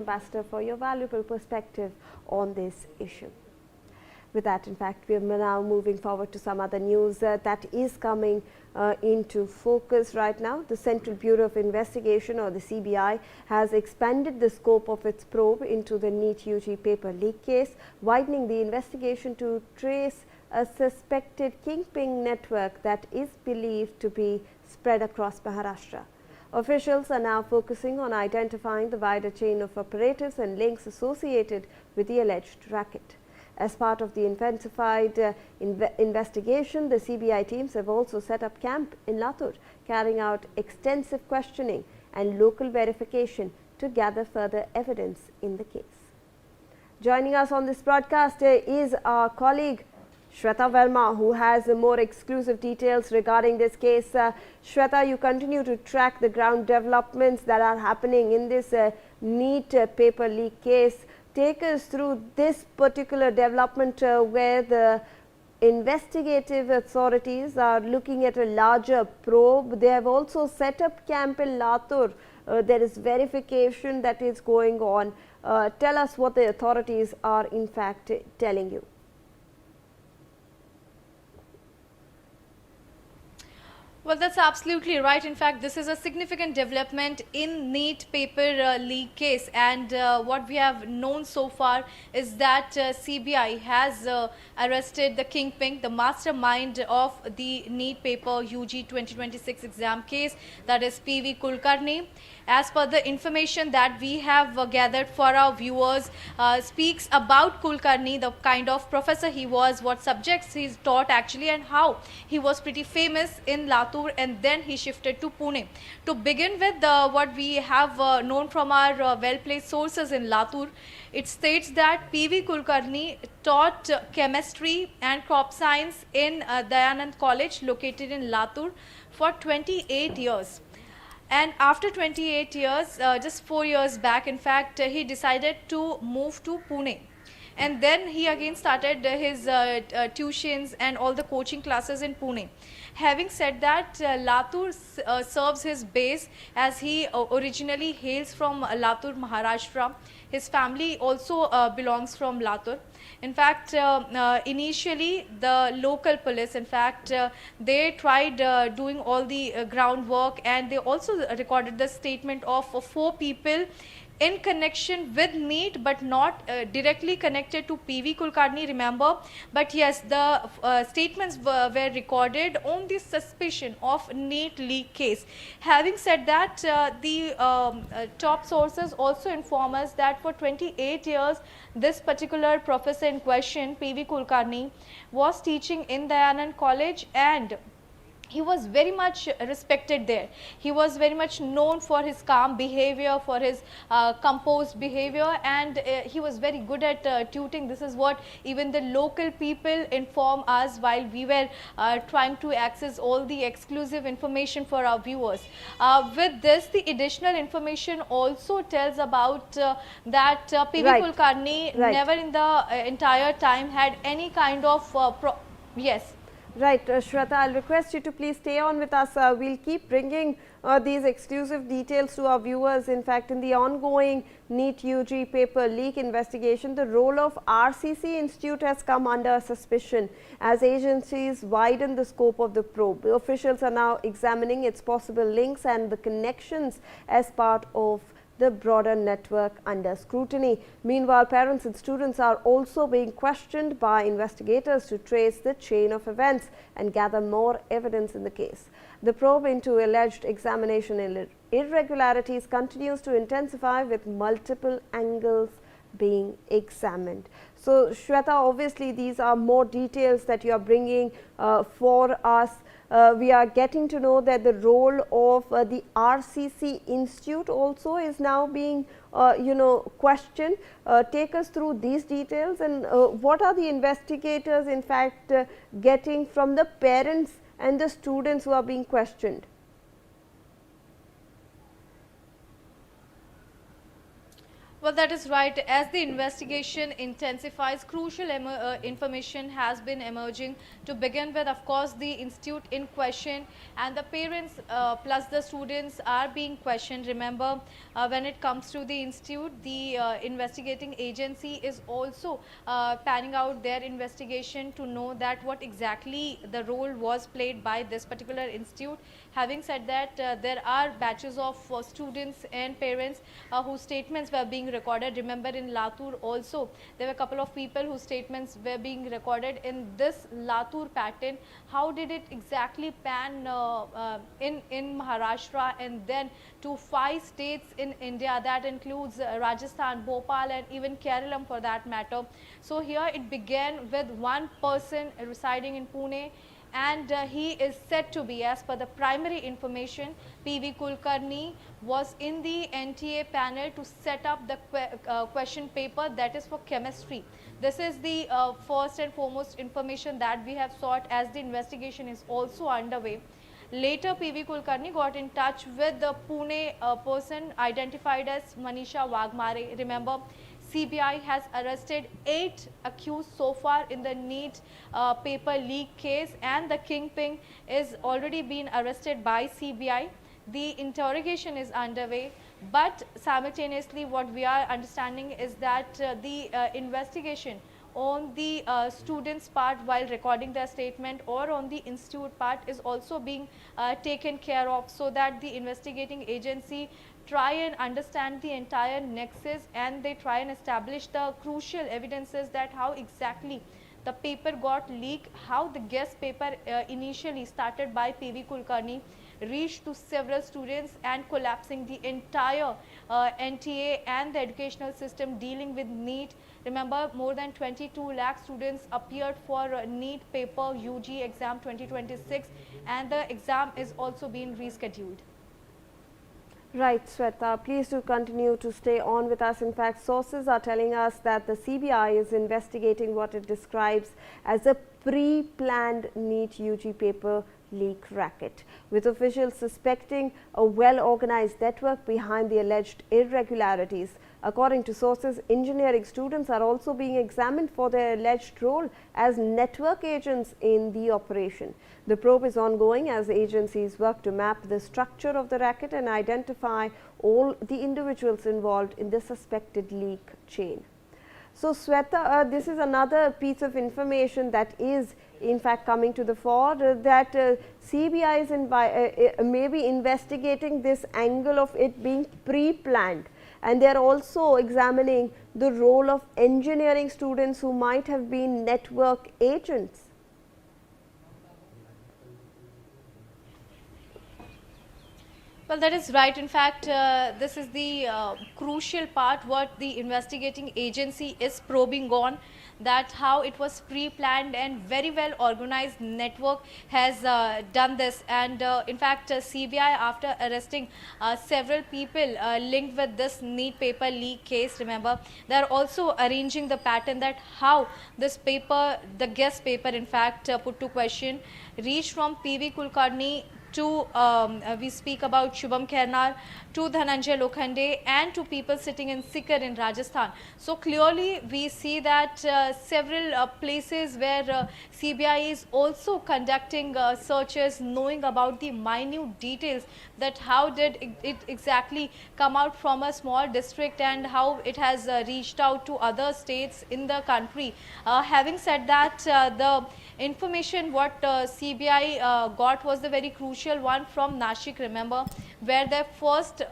Ambassador, for your valuable perspective on this issue. With that, in fact, we are now moving forward to some other news that is coming into focus right now. The Central Bureau of Investigation, or the CBI, has expanded the scope of its probe into the NEET UG paper leak case, widening the investigation to trace a suspected kingpin network that is believed to be spread across Maharashtra. Officials are now focusing on identifying the wider chain of operatives and links associated with the alleged racket. As part of the intensified investigation, the CBI teams have also set up camp in Latur, carrying out extensive questioning and local verification to gather further evidence in the case. Joining us on this broadcast is our colleague Shweta Verma, who has more exclusive details regarding this case. Shweta, you continue to track the ground developments that are happening in this NEET paper leak case. Take us through this particular development where the investigative authorities are looking at a larger probe. They have also set up camp in Latur. There is verification that is going on. Tell us what the authorities are in fact telling you. Well, that's absolutely right. In fact, this is a significant development in NEET paper leak case, and what we have known so far is that CBI has arrested the kingpin, the mastermind of the NEET paper UG 2026 exam case, that is PV Kulkarni. As per the information that we have gathered for our viewers, speaks about Kulkarni, the kind of professor he was, what subjects he's taught actually, and how he was pretty famous in Latur and then he shifted to Pune. To begin with, what we have known from our well-placed sources in Latur, it states that PV Kulkarni taught chemistry and crop science in Dayanand College located in Latur for 28 years. And after 28 years, just 4 years back, in fact, he decided to move to Pune. And then he again started his tuitions and all the coaching classes in Pune. Having said that, Latur serves his base, as he originally hails from Latur, Maharashtra. His family also belongs from Latur. In fact, initially the local police, in fact, they tried doing all the groundwork, and they also recorded the statement of 4 people in connection with NEET, but not directly connected to PV Kulkarni, remember. But yes, the statements were recorded on the suspicion of NEET leak case. Having said that, the top sources also inform us that for 28 years, this particular professor in question, PV Kulkarni, was teaching in Dayanand College, and he was very much respected there. He was very much known for his calm behavior, for his composed behavior, and he was very good at tutoring. This is what even the local people inform us while we were trying to access all the exclusive information for our viewers. With this, the additional information also tells about that PV Kulkarni never in the entire time had any kind of yes. Right, Shweta, I'll request you to please stay on with us. We'll keep bringing these exclusive details to our viewers. In fact, in the ongoing NEET UG paper leak investigation, the role of RCC Institute has come under suspicion as agencies widen the scope of the probe. The officials are now examining its possible links and the connections as part of the broader network under scrutiny. Meanwhile, parents and students are also being questioned by investigators to trace the chain of events and gather more evidence in the case. The probe into alleged examination irregularities continues to intensify, with multiple angles being examined. So, Shweta, obviously these are more details that you are bringing for us. We are getting to know that the role of the RCC Institute also is now being questioned. Take us through these details, and what are the investigators in fact getting from the parents and the students who are being questioned? Well, that is right. As the investigation intensifies, crucial information has been emerging. To begin with, of course, the institute in question and the parents plus the students are being questioned. Remember, when it comes to the institute, the investigating agency is also panning out their investigation to know that what exactly the role was played by this particular institute. Having said that, there are batches of students and parents whose statements were being recorded. Remember, in Latur also there were a couple of people whose statements were being recorded in this Latur pattern. How did it exactly pan in Maharashtra and then to 5 states in India, that includes Rajasthan, Bhopal and even Kerala for that matter. So here it began with one person residing in Pune, and he is said to be, as per the primary information, PV Kulkarni was in the NTA panel to set up the question paper, that is for chemistry. This is the first and foremost information that we have sought as the investigation is also underway. Later, PV Kulkarni got in touch with the Pune person identified as Manisha Wagmare. Remember, CBI has arrested 8 accused so far in the NEET paper leak case, and the kingpin is already been arrested by CBI. The interrogation is underway, but simultaneously what we are understanding is that the investigation on the students part while recording their statement or on the institute part is also being taken care of, so that the investigating agency try and understand the entire nexus and they try and establish the crucial evidences that how exactly the paper got leaked, how the guest paper initially started by PV Kulkarni reached to several students and collapsing the entire NTA and the educational system dealing with NEET. Remember, more than 22 lakh students appeared for NEET paper UG exam 2026, and the exam is also being rescheduled. Right, Sweta, please do continue to stay on with us. In fact, sources are telling us that the CBI is investigating what it describes as a pre-planned NEET UG paper leak racket, with officials suspecting a well-organized network behind the alleged irregularities. According to sources, engineering students are also being examined for their alleged role as network agents in the operation. The probe is ongoing as agencies work to map the structure of the racket and identify all the individuals involved in the suspected leak chain. So, Sweta, this is another piece of information that is in fact coming to the fore, that CBI is maybe investigating this angle of it being pre-planned, and they are also examining the role of engineering students who might have been network agents. Well, that is right. In fact, this is the crucial part what the investigating agency is probing on, that how it was pre-planned and very well organized network has done this. And in fact, CBI, after arresting several people linked with this NEET paper leak case, remember, they are also arranging the pattern that how this paper, the guest paper in fact put to question, reached from PV Kulkarni to we speak about Shubham Khairnar, to Dhananjay Lokhande, and to people sitting in Sikar in Rajasthan. So clearly we see that several places where CBI is also conducting searches, knowing about the minute details, that how did it exactly come out from a small district and how it has reached out to other states in the country. Having said that, the information what CBI got was the very crucial one from Nashik, remember, where their first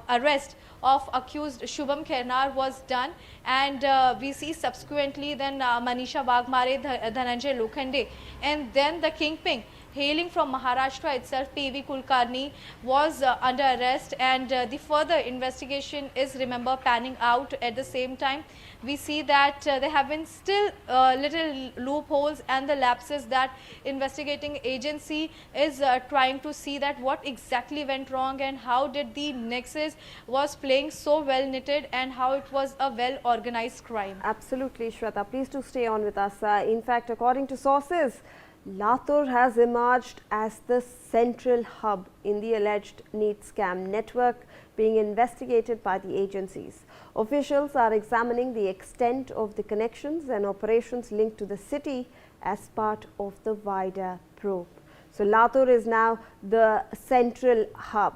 arrest of accused Shubham Khairnar was done, and we see subsequently then Manisha Wagmare, Dhananjay Lokhande, and then the kingpin hailing from Maharashtra itself, PV Kulkarni, was under arrest, and the further investigation is, remember, panning out. At the same time, we see that there have been still little loopholes and the lapses that investigating agency is trying to see that what exactly went wrong and how did the nexus was playing so well knitted and how it was a well organized crime. Absolutely, Shweta. Please do stay on with us. In fact, according to sources, Latur has emerged as the central hub in the alleged NEET scam network, being investigated by the agencies. Officials are examining the extent of the connections and operations linked to the city as part of the wider probe. So, Latur is now the central hub.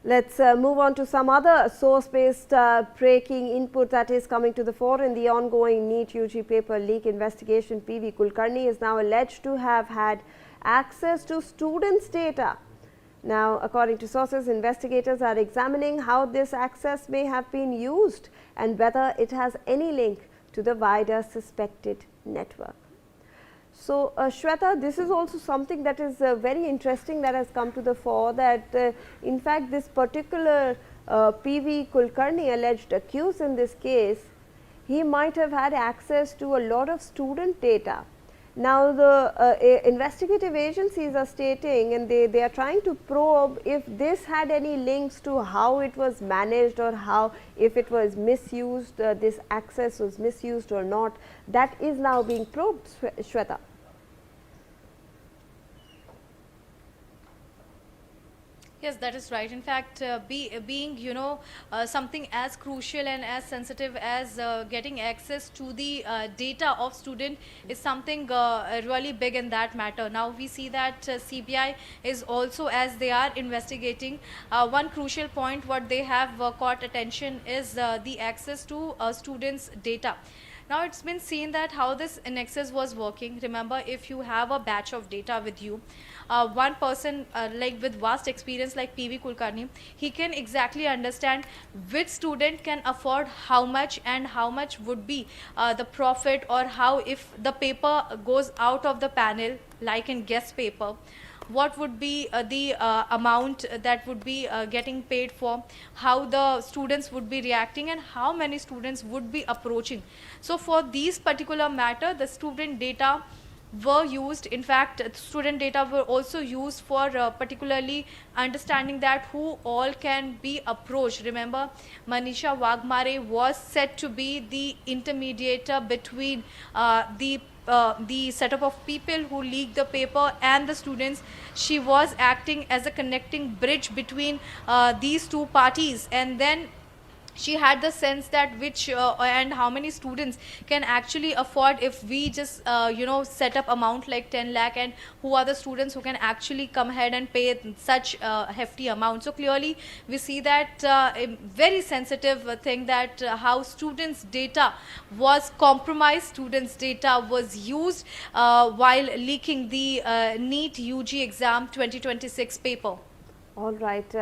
Let's move on to some other source-based breaking input that is coming to the fore in the ongoing NEET UG paper leak investigation. PV Kulkarni is now alleged to have had access to students' data. Now, according to sources, investigators are examining how this access may have been used and whether it has any link to the wider suspected network. So, Shweta, this is also something that is very interesting that has come to the fore, that in fact this particular PV Kulkarni, alleged accused in this case, he might have had access to a lot of student data. Now, the investigative agencies are stating, and they are trying to probe if this had any links to how it was managed, or how, if it was misused, this access was misused or not. That is now being probed, Shweta. Yes, that is right. In fact, being something as crucial and as sensitive as getting access to the data of student is something really big in that matter. Now we see that CBI is also, as they are investigating, one crucial point what they have caught attention is the access to students' data. Now it's been seen that how this nexus was working. Remember, if you have a batch of data with you, one person like with vast experience like PV Kulkarni, he can exactly understand which student can afford how much and how much would be the profit, or how, if the paper goes out of the panel, like in guest paper, what would be the amount that would be getting paid for, how the students would be reacting, and how many students would be approaching. So for these particular matter, the student data were used. In fact, student data were also used for particularly understanding that who all can be approached. Remember, Manisha Wagmare was said to be the intermediator between the setup of people who leaked the paper and the students. She was acting as a connecting bridge between these two parties, and then she had the sense that which and how many students can actually afford if we just set up amount like 10 lakh, and who are the students who can actually come ahead and pay such hefty amount. So clearly we see that a very sensitive thing, that how students data was compromised, students data was used while leaking the NEET UG exam 2026 paper. All right.